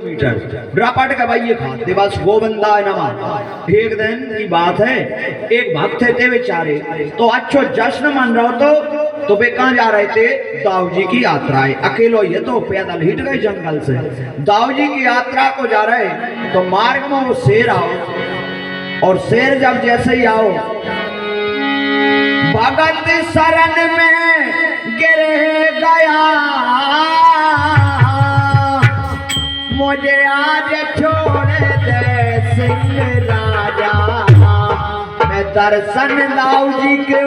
Metre draft का भाई ये खाते बस गोविंदा नमः। एक दिन की बात है, एक भक्त थे बेचारे, तो अच्छो जश्न मन रहा तो वे कहाँ जा रहे थे, दाऊ जी की यात्रा है। अकेलो ये तो पैदल हिट गए जंगल से, दाऊ जी की यात्रा को जा रहे, तो मार्ग में वो शेर आओ, और शेर जब जैसे ही आओ, भगत शरण में गिर गया, मुझे आज छोड़ दे सिंह राजा, मैं दर्शन दाऊ जी को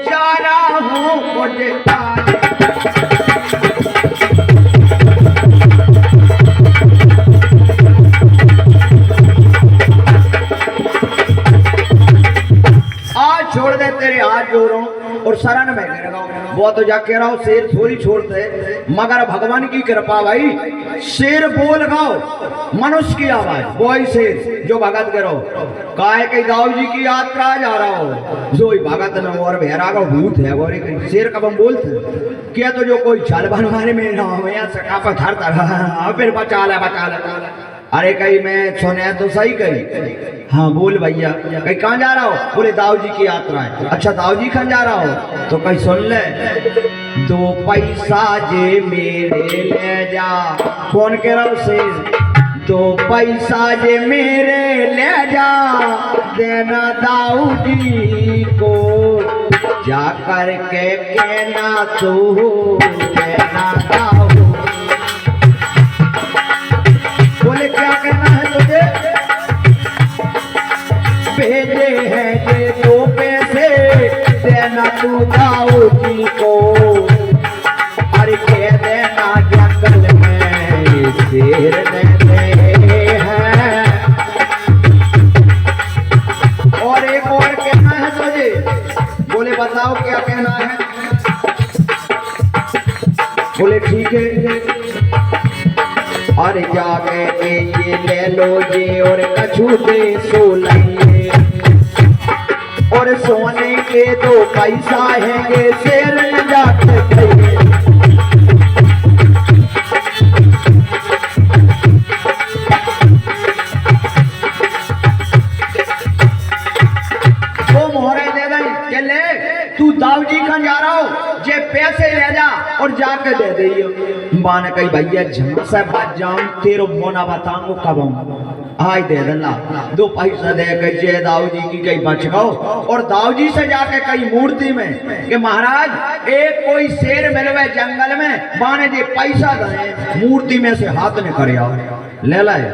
जा रहा हूँ, मुझे आज छोड़ दे, तेरे हाथ जोड़ रहा हूँ और शरण में गिर गया। वो तो जाके रहो शेर थोड़ी छोड़ते, मगर भगवान की कृपा भाई शेर बोल गाओ, मनुष्य की आवाज, वही शेर जो भगत गिरो काहे के दाऊ जी की यात्रा जा रहा हो, जो भगत न और भेरा का भूत है, और शेर कब हम बोलते क्या, तो जो कोई छल बनवाने में ना हो या सका पर धरता फिर बचा ले बचा ले। अरे कहीं मैं सुने तो सही कही, हाँ बोल भैया कहीं कहाँ जा रहा हो, बोले दाऊ जी की यात्रा है। अच्छा दाऊ जी कहाँ जा रहा हो, तो कहीं सुन ले, 2 पैसा जे मेरे ले जा, कौन कह रहा हो शेर, 2 पैसा जे मेरे ले जा, देना दाऊ जी को, जा कर के कहना तू देना दाऊ। बोले क्या कहना है तुझे, भेजे हैं ये 2 पैसे, देना तू दाऊ जी को, अरे कह देना जंगल में शेर रहते हैं। और एक और कहना है तुझे, बोले बताओ क्या कहना है, बोले ठीक है, और जाके ये ले लो जी और कछू दे सो लइए, और सोने के 2 पैसा है शेर न जाके खाइए। वो मोहरे दे दई के ले, तू दाऊ जी खान जा रहा हो, जे पैसे ले जा और जाके दे दियो। माने कही भैया जहाँ से बात जाऊं तेरो मोना बताऊंगो कब आज दे देना, 2 पैसा दे के जे दाऊ जी की कहीं बच गओ, और दाऊ जी से जाके कई मूर्ति में कि महाराज एक कोई शेर मिलवे जंगल में, माने जे पैसा दे मूर्ति में से हाथ ने करे ले लाए,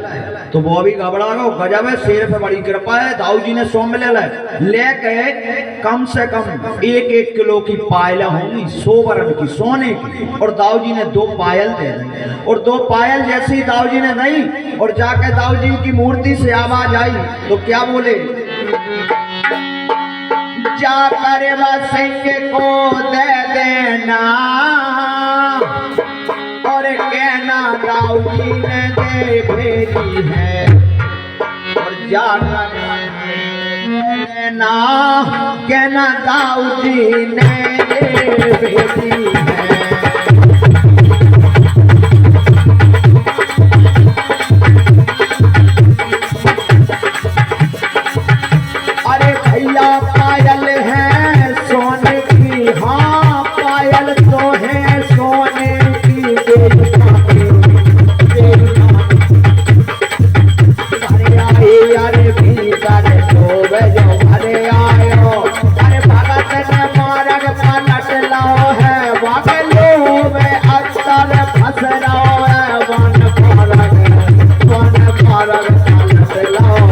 तो वो भी घबरा गो, गजब है शेर पे बड़ी कृपा है, दाऊ जी ने सोम ले लाए, लेके कम से कम 1-1 किलो की पायला होंगी, 100 वरण की सोने की, और दाऊ जी ने 2 पायल दे दी, और 2 पायल जैसी दाऊ जी ने नहीं, और जाके दाऊ जी की मूर्ति से आवाज आई तो क्या बोले, जाकर सिंह को दे देना, और कहना दाऊ जी ने दे भेजी है, और जाकर देना कहना दाऊ जी ने दे भेजी है। अरे भैया पायल है सोने की, हाँ पायल तो है सोने की, अरे भीतर तो बजो अरे आयो, अरे भगत ने मारग पलट लाओ है, वागलो में अक्सर फंस रहो है, वन मारग पलट लाओ।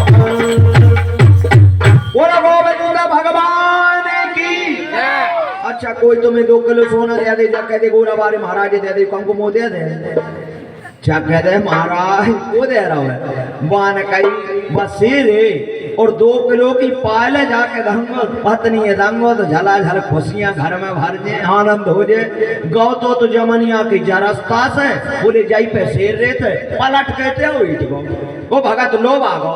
बोला गोविंद भगवान की। अच्छा कोई तुम्हें 2 किलो सोना दे दे, जा कह दे गोरा बारे महाराज दे दे, कंकु मोह दे दे, क्या कह दे महाराज वो दे रहा है, मान कई बस शेर है और 2 किलो की पायल जाके दंगो पत्नी दंगो तो झला झल खुशियां घर में भर जे आनंद हो जे। गौ तो जमनिया की जरस्ता से बोले जाई पे शेर रहते पलट कहते हो ईट गो वो भगत लोभ आ गो।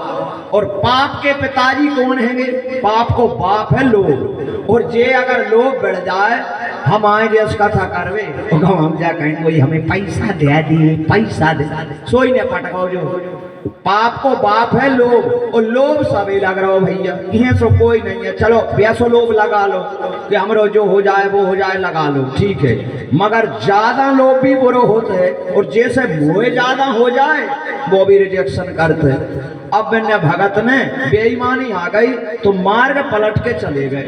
और पाप के पिताजी कौन हैंगे? पाप को बाप है लोभ। और जे अगर लोभ बढ़ जाए हम आए जैस कथा करवे हम जा कहें कोई हमें पैसा दे दिए पैसा दे सोई ने पटकाओ जो पाप को बाप है लोभ। और लोभ सभी लग रहा हो भैया ये सो कोई नहीं है। चलो वैसो लोभ लगा लो कि हमरो जो हो जाए वो हो जाए लगा लो ठीक है, मगर ज्यादा लोभ भी बुरो होते हैं। और जैसे मोह ज्यादा हो जाए वो भी रिजेक्शन करते। अब मैंने भगत ने बेईमानी आ गई तो मार्ग पलट के चले गए।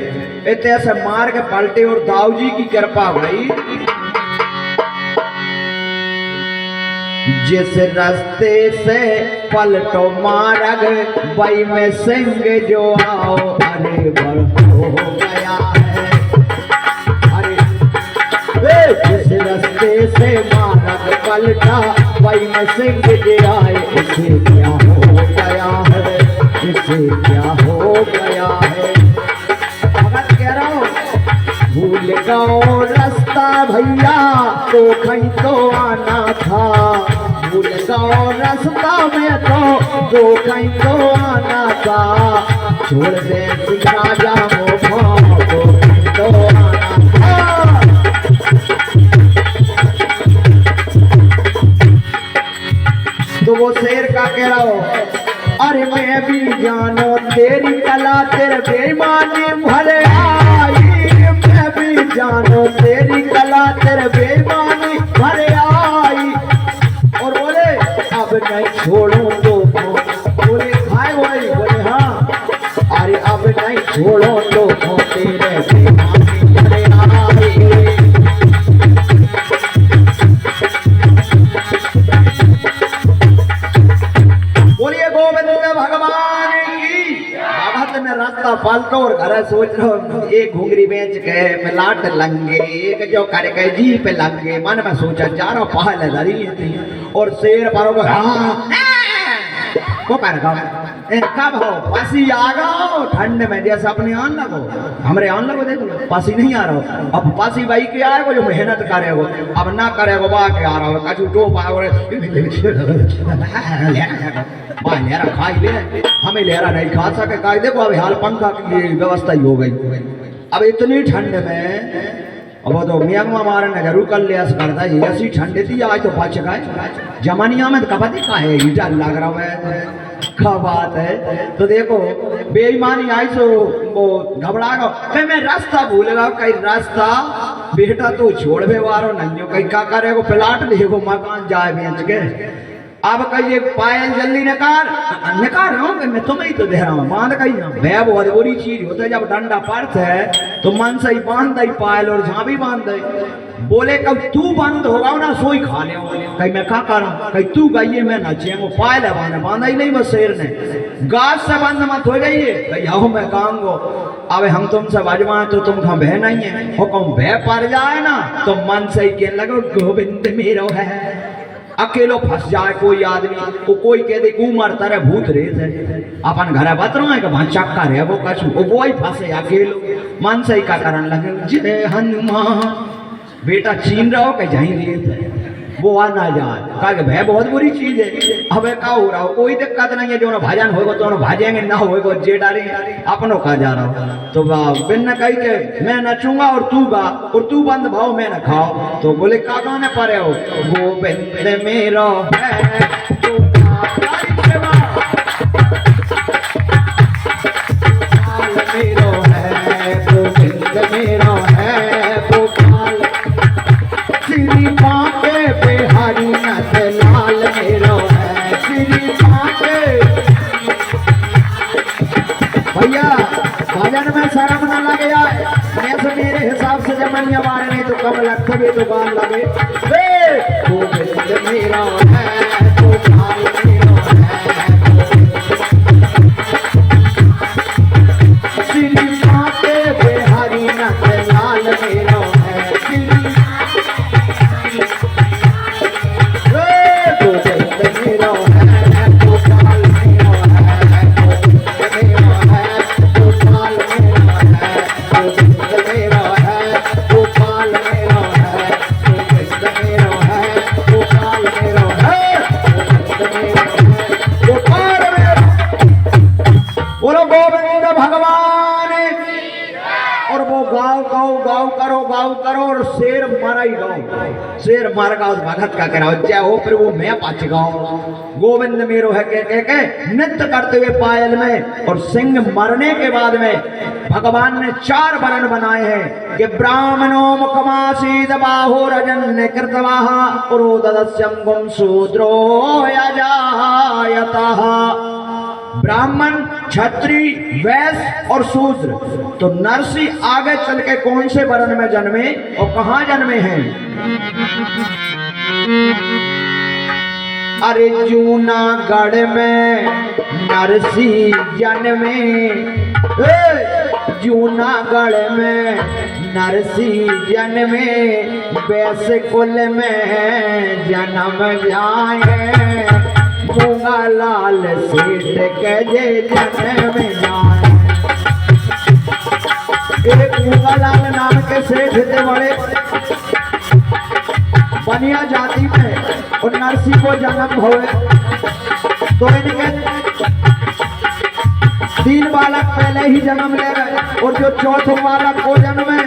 इतने ऐसे मार्ग पलटे और दाऊ जी की कृपा भई। जिस रास्ते से पलटो मार्ग वही में सिंह जो आओ अरे हो गया है। अरे जिस रास्ते से मार्ग पलटा वही में सिंह जो आए इसे क्या हो गया है, इसे क्या हो गया है। भगत कह रहा हूँ भूल गओ रास्ता भैया तो कहीं तो आना था। भूल गओ रास्ता में तो कहीं तो आना था। छोड़ दे राजा मोह तो आना था। तो वो शेर का कह रहा हो अरे मैं भी जानो तेरी कला तेरे बेईमानी भले आई। मैं भी जानो तेरी कला तेरे बेईमानी भले आई। और बोले अब नहीं छोड़ो तो बोले भाई भाई बोले हाँ अरे अब नहीं छोड़ो तो तेरे बेईमानी भले आई। बोलिए गोविंद भगवान की। भगत ने रास्ता पालतो और घर सोच रहा एक घुंगरी बेच के मैं लाट लंगे एक जो करके जी पे लंगे। मन में सोचा जा रहा पहले धरी थी और शेर पारो को कर कब हो पसी आ गो ठंड में जैसे अपने आन लगो हमरे आन लगो देखो पसी नहीं आ रहा। अब पसी भाई के आएगो जो मेहनत करेगो अब ना करेगो बा के आ रहा हो कछु टोप आओ लेरा खाई ले हमें लेरा नहीं खा सके का देखो अब हाल पंखा की व्यवस्था ही हो गई। अब इतनी ठंड में अब तो मियांगमा मारन ने जरूर कर लिया करता है ऐसी ठंड थी आज तो बच गए। जमानिया में कब का है ईटा लग रहा है क्या बात है। तो देखो बेईमानी आई तो वो घबरा गो कहीं मैं रास्ता भूल गया कहीं रास्ता बेटा तो छोड़वे वारो नहीं कहीं का करेगो प्लाट देखो मकान जाए बेच के। अब कहिए पायल जल्दी निकाल रहा हूँ मैं तुम्हें ही तो दे रहा हूँ बांध कही ना भय बहुत बुरी चीज होता है। जब डंडा पड़ता है तो मन से ही बांध दई पायल और जहाँ भी बांध दे। बोले कब तू बंद होगा ना सोई खा ले कहीं मैं क्या कर रहा हूँ कहीं तू गई मैं नचे वो पायल है बांधा ही नहीं बस शेर ने गाज से बंद मत हो जाइए कहीं आओ मैं कांगो। अब हम तुमसे बजवाए तो तुम कहा भय नहीं है वो कहूँ भय पड़ जाए ना तो मन से ही कहने लगो गोविंद मेरो है। अकेलो फंस जाए कोई आदमी वो कोई कह दे उमर तरह भूत रेत है अपन घर बत रहा है कि वहां चक्का रहे वो कछु वो ही फंसे अकेलो मन से ही का कारण लगे जय हनुमान बेटा चीन रहो कि जहीं रेत है वो आ ना जाए कहा भय बहुत बुरी चीज है। अब का हो रहा हो कोई दिक्कत नहीं है जो ना भजन होगा तो ना भाजेंगे ना होगा जे डारे अपनों का जा रहा हो। तो बिन कही के मैं नचूंगा और तू गा और तू बंद भाव मैं न खाओ। तो बोले का गाने पड़े हो गोविंद मेरो है मेरो है गोविंद मेरो है गोपाल श्री पाके बिहारी नथ लाल मेरो है श्री पाके। भैया भजन में शर्म न लगे ऐसे मेरे हिसाब से जमनिया मारे नहीं तो कम लगते भी तो गान लगे गोविंद मेरा है गोपाल मेरा है श्री पाके बिहारी नथ लाल मेरो है मर गया उस भगत का कह जय हो प्रभु मैं पच गया। गोविंद मेरो है के नृत्य करते हुए पायल में। और सिंह मरने के बाद में भगवान ने 4 वर्ण बनाए हैं कि ब्राह्मणो मुखमासीद बाहो रजन्य कृतवाह पुरोदस्यम गुम शूद्रो यजायतः। ब्राह्मण, क्षत्रिय, वैश्य और शूद्र। तो नरसी आगे चल के कौन से वर्ण में जन्मे और कहां जन्मे हैं? अरे जूनागढ़ में नरसी जन्मे, जूनागढ़ में नरसी जन्मे, वैश्य कुल में जन्म जाए, मूंगा लाल सेठ के जे जन्म जाए। एक मूंगा लाल नाम के सेठ थे बड़े बनिया जाति में, और नरसी को जन्म हुए। तो इनके 3 बालक पहले ही जन्म ले गए, और जो 4th बालक को जन्मे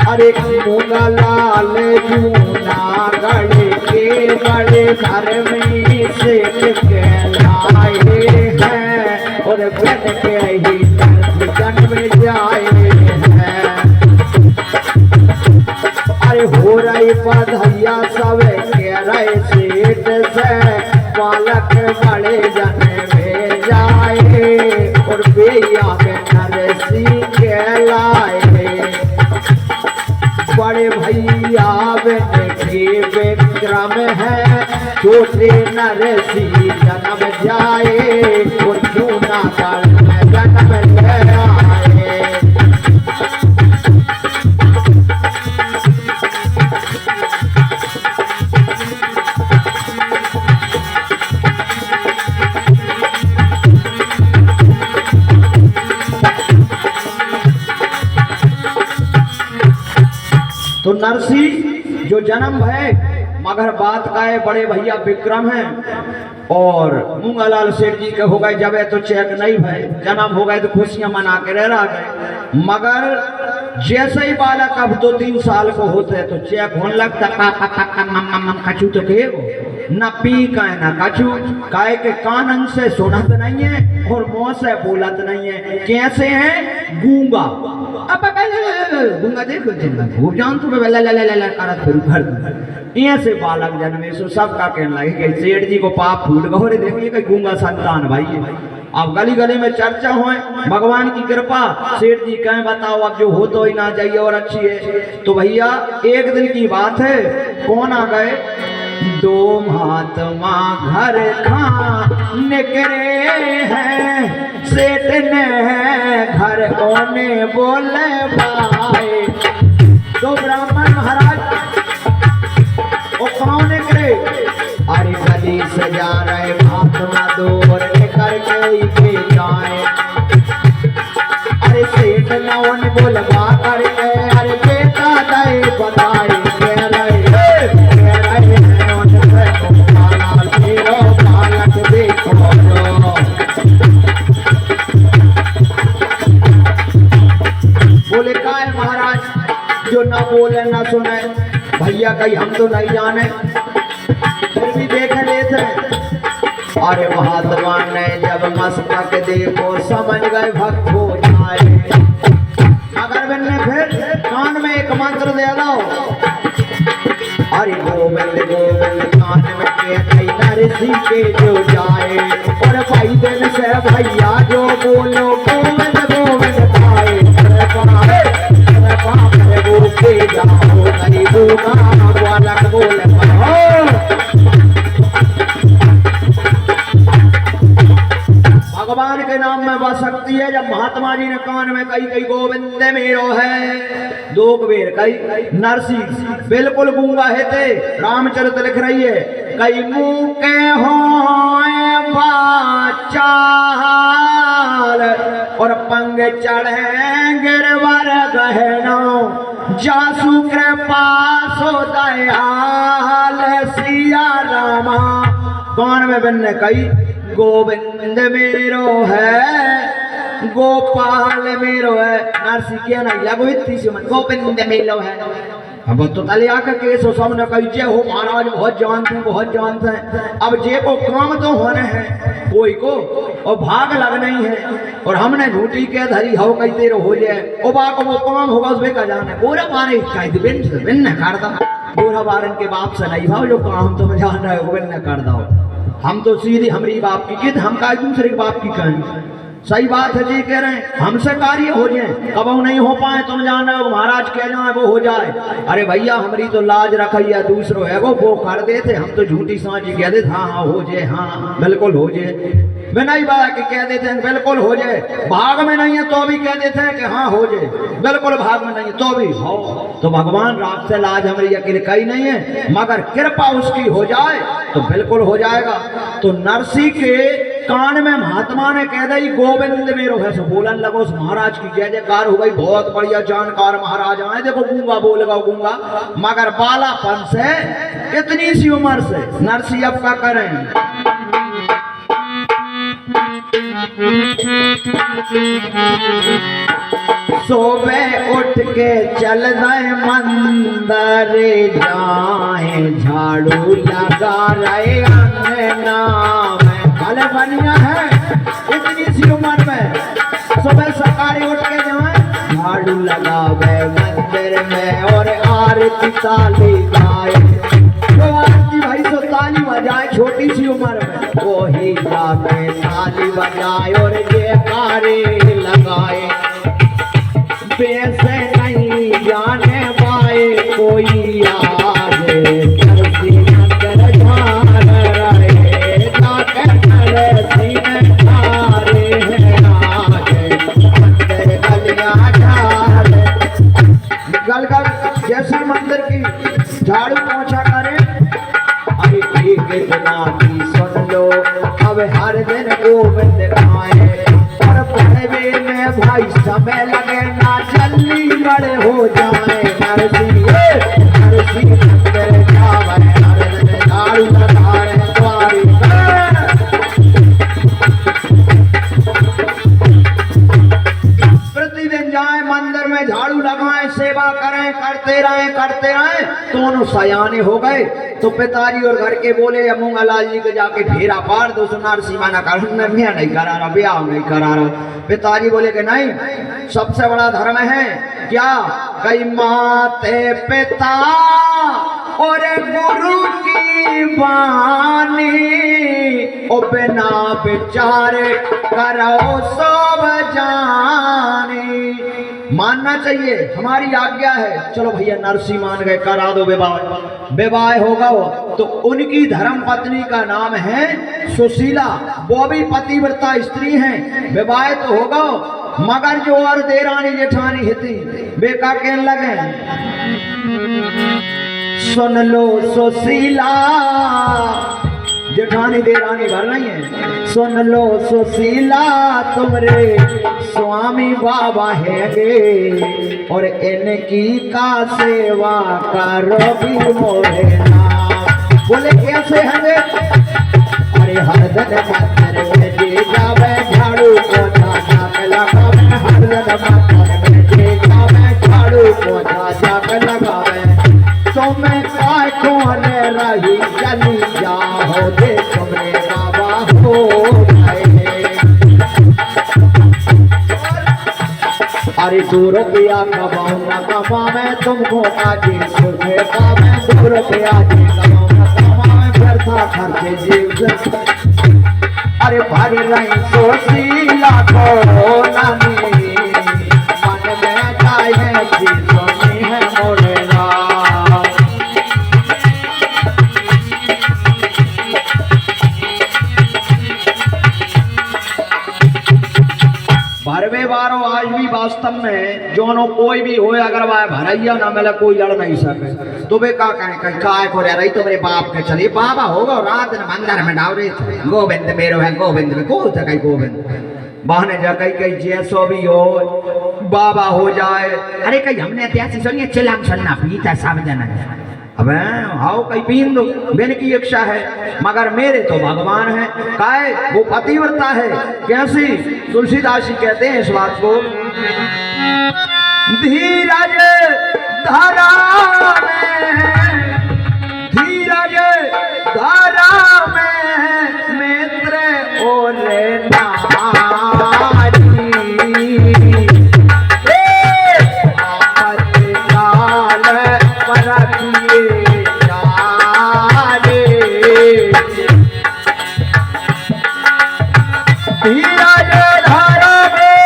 अरे मूंगा लाल जूनागढ़ के बड़े घर में सेठ कहलाए हैं, और बन के ही जन्म जाए हैं। अरे हो रही बधैया सब कह रहे सेठ से, बालक बड़े जन्म जाए, और बेया में नरसी कहलाए। बड़े भैया के विक्रम है, छोटे नरसी जन्म जाए, और जूनागढ़ में जन्म ले आए। तो नरसी जो जन्म है, मगर बात का है बड़े भैया विक्रम है, और मूंगालाल सेठ जी के हो गए जब तो चेक नहीं भाई, जन्म हो गए तो खुशियां मना के रह गए। मगर जैसे ही बालक अब 2-3 साल को होते हैं तो चेक होने लगता, कचू तो के न पी का ना कचू, काय के कानन से सुनत नहीं है और मुंह से बोलत नहीं है। कैसे है? गूंगा। अब गूंगा देखो भूप जान तो करत फिर भर ये से बालक जन्मे। सो सबका कहने लगे कि सेठ जी को पाप फूल गो रे, देखिए कि गूंगा संतान भाई। अब गली गली में चर्चा हो, भगवान की कृपा। सेठ जी कहें बताओ अब जो हो तो ही ना जाइए और अच्छी है। तो भैया एक दिन की बात है, कौन आ गए? 2 महात्मा घर खाने निकले हैं, सेठ ने घर कोने बोले भाई। 2 ब्राह्मण महाराज वो कौन निकले? अरे गली से जा रहे महात्मा दूर निकल के जाए। अरे सेठ नवन बोलवा करके अरे बेटा दे बताए कह रहे बोले काय महाराज जो ना बोले ना सुने, भैया कहीं हम तो नहीं जाने फिर भी देख लेते। अरे महात्मा ने जब मस्तक देखो समझ गए भक्त हो जाए। अगर मैंने फिर कान में एक मंत्र दे दो, अरे गोविंद गोविंद कान में के नरसी के जो जाए। और भाई दिन से भैया जो बोलो गोविंद गोविंद खाए। जाओ गरीबों का बालक बोले भगवान के नाम में बस शक्ति है। जब महात्मा जी ने कान में कही कही गोविंद मेरो है, 2 बेर कही नरसी बिल्कुल गूंगा है थे। रामचरित लिख रही है कई मुंह के हो चाल और पंग चढ़े गिरवर गहनो जासु कृपा सो दयाल सिया रामा। कौन में बनने कही गोविंद मेरो है, गोपाल मेरो है। नरसी क्या नहीं लगो इतनी से मन गोविंद मेरो है। अब तो तलिया का केस हो, सब ने कही जे हो महाराज बहुत जानते हैं, बहुत जानते हैं। अब जे को काम तो होने हैं कोई को, और भाग लगना ही है, और हमने झूठी के धरी हो कई तेरे हो जाए ओ बा को वो काम होगा उसमें का जाने पूरा बारे कह बिन करता पूरा बारन के बाप से नहीं भाव जो काम तुम जान रहे हो बिन कर दो। हम तो सीधी हमारी बाप की कित हम का दूसरे के बाप की कहें। सही बात है जी कह रहे हैं, हमसे कार्य हो जाए कब नहीं हो पाए तुम जान रहे हो महाराज कह जाए वो हो जाए। अरे भैया हमारी तो लाज रखिया दूसरों है वो कर देते, हम तो झूठी समझ कह देते हाँ हाँ हो जाए, हाँ बिल्कुल हो जाए। मैं नहीं बात कि कह देते हैं बिल्कुल हो जाए, भाग में नहीं है तो भी कह देते हैं कि हाँ हो जाए, बिल्कुल भाग में नहीं है तो भी हो। तो भगवान रात से लाज हमारी अकेले कहीं नहीं है, मगर कृपा उसकी हो जाए तो बिल्कुल हो जाएगा। तो नरसी के कान में महात्मा ने कह दी गोविंद मेरो है, सो बोलन लगो महाराज की जय जयकार हो गई, बहुत बढ़िया जानकार महाराज आए। देखो गूंगा बोलेगा गूंगा, मगर बालापन से इतनी सी उम्र से नरसी अब का करें। सुबह उठ के चल रहे मंदिर जाए, झाड़ू लगा रहे अंगना में। भले बनिया है इतनी सी उम्र में, सुबह सकारे उठ के जाए झाड़ू लगावे मंदिर में, और आरती ताली गाए। तो आरती भाई तो ताली बजाए छोटी सी उम्र में, वो ही जावे ताली बजाए और जयकारे लगाए। पैसे नहीं जाने पाए कोई आगे, नरसी मंदिर झाड़ रहे जाकर नरसी में धारे हैं आगे, मंदिर गलियां झाड़। गल गल जैसे मंदिर की झाड़ू पहुंचा करे, अरे एक इतना की सुन लो अब हर दिन गोविंद खाए, और पढ़वे में भाई समय लगे ना जल्दी बड़े हो जाए। नरसी नरसी मंदिर जावे हर दिन झाड़ू लगाए द्वारी, प्रतिदिन जाए मंदिर में झाड़ू लगाए सेवा करें, करते रहे तो उन सयाने हो गए। तो पिताजी और घर के बोले मूंगालाल जी को जाके फेरा पार दो, सुनार सीमाना कर नहीं करा रहा, ब्याह नहीं करा रहा। पिताजी बोले कि नहीं सबसे बड़ा धर्म है क्या, कई माते पिता और गुरु की वाणी, ओ बिना विचारे करो सब जाने। मानना चाहिए हमारी आज्ञा है, चलो भैया नरसी मान गए करा दो विवाह। विवाह होगा तो उनकी धर्म पत्नी का नाम है सुशीला, वो भी पतिव्रता स्त्री हैं। विवाह तो होगा मगर जो और देरानी जेठानी हिती बेका कहने लगे सुन लो सुशीला, जेठानी देरानी भर नहीं है, सुन लो सुशीला तुमरे स्वामी बाबा हैगे, और इनकी का सेवा करो भी मोरे नाम। बोले कैसे हैंगे, अरे हर दिन मंदिर में जे जावे झाड़ू पोछा जाके लगावे, हर दिन मंदिर में जे जावे झाड़ू पोछा जाके लगावे। तो मैं काय कौन रही चली जाओ दे तुमरे बाबा हो गए। अरे 2 रुपया कमाऊं न कमावे तुमको काजी सुखे पावे, 2 रुपया जी कमाऊं न कमावे व्यर्था खर्चे जीव से। अरे भर रही सुशीला को नानी मन में जाए जी सोनी है मोरे भरवे बारो। आज भी वास्तव में जोनो कोई भी हो अगर वह भरैया ना मिले कोई लड़ नहीं सके, तो वे का कहें काय को रही तो मेरे बाप के चलिए बाबा होगा रात दिन मंदिर में डावरे गोविंद मेरो है गोविंद में को था कहीं गोविंद बहने जा कहीं जैसो भी हो बाबा हो जाए। अरे कहीं हमने ऐतिहासिक सुनिए चिलाम सन्ना पीता सब जना, अबे हाउ कहीं पीन दो बेन की इच्छा है, मगर मेरे तो भगवान है काय वो पतिव्रता है। कैसी तुलसीदास जी कहते हैं इस बात को, धीरज धरा में, धीरज धरा में मित्र और नारी, आपत काल परखिए जाने, धीरज धरा में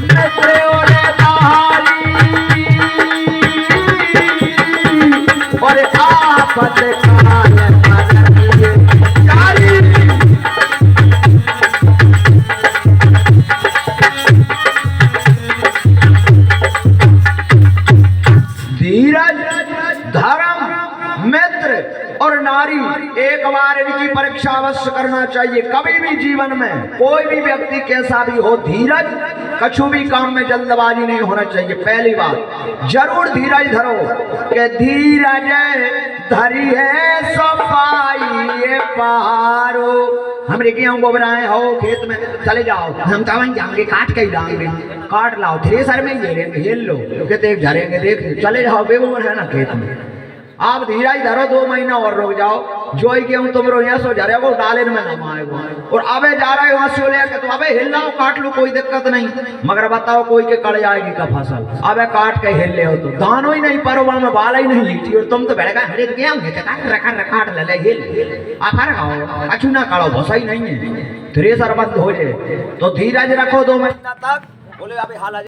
मित्र और नारी, और आपत काल परखिए जाने। धीरज धर्म मित्र और नारी, एक बार इनकी परीक्षा अवश्य करना चाहिए। कभी भी जीवन में कोई भी व्यक्ति कैसा भी हो, धीरज, कछु भी काम में जल्दबाजी नहीं होना चाहिए। पहली बात जरूर धीरज धरो कि धीरज धरी है सो पाइए पारो। हमरे गेहूं गोबराए हो खेत में, चले जाओ, हम तो वहीं जाएंगे, काट के ही लाएंगे, काट लाओ, थ्रेसर में ही ले हेल लो, कहते झरेंगे, देख चले जाओ, बेगुमर है ना खेत में। आप धीरज धरो, 2 महीना और रुक जाओ, जो ही गेहूं तुम रो यहाँ सो झरेगो, डाले में ना आएगो। और अबे जा रहे हो वहां से लेके, तो अबे हिल लाओ, काट लो, कोई दिक्कत नहीं। मगर बताओ कोई के कड़ जाएगी का फसल, अबे काट के हिल ले हो तो दानो ही नहीं परो, वहां में बाल ही नहीं लिखती, और तुम तो बैठ गए हरे गेहूं काट ले हिल आखिर खाओ, अच्छू ना काढ़ो, भसा ही नहीं है, थ्रेसर बंद हो जाए। तो धीरज रखो 2 महीना तक। बोले अबे हाल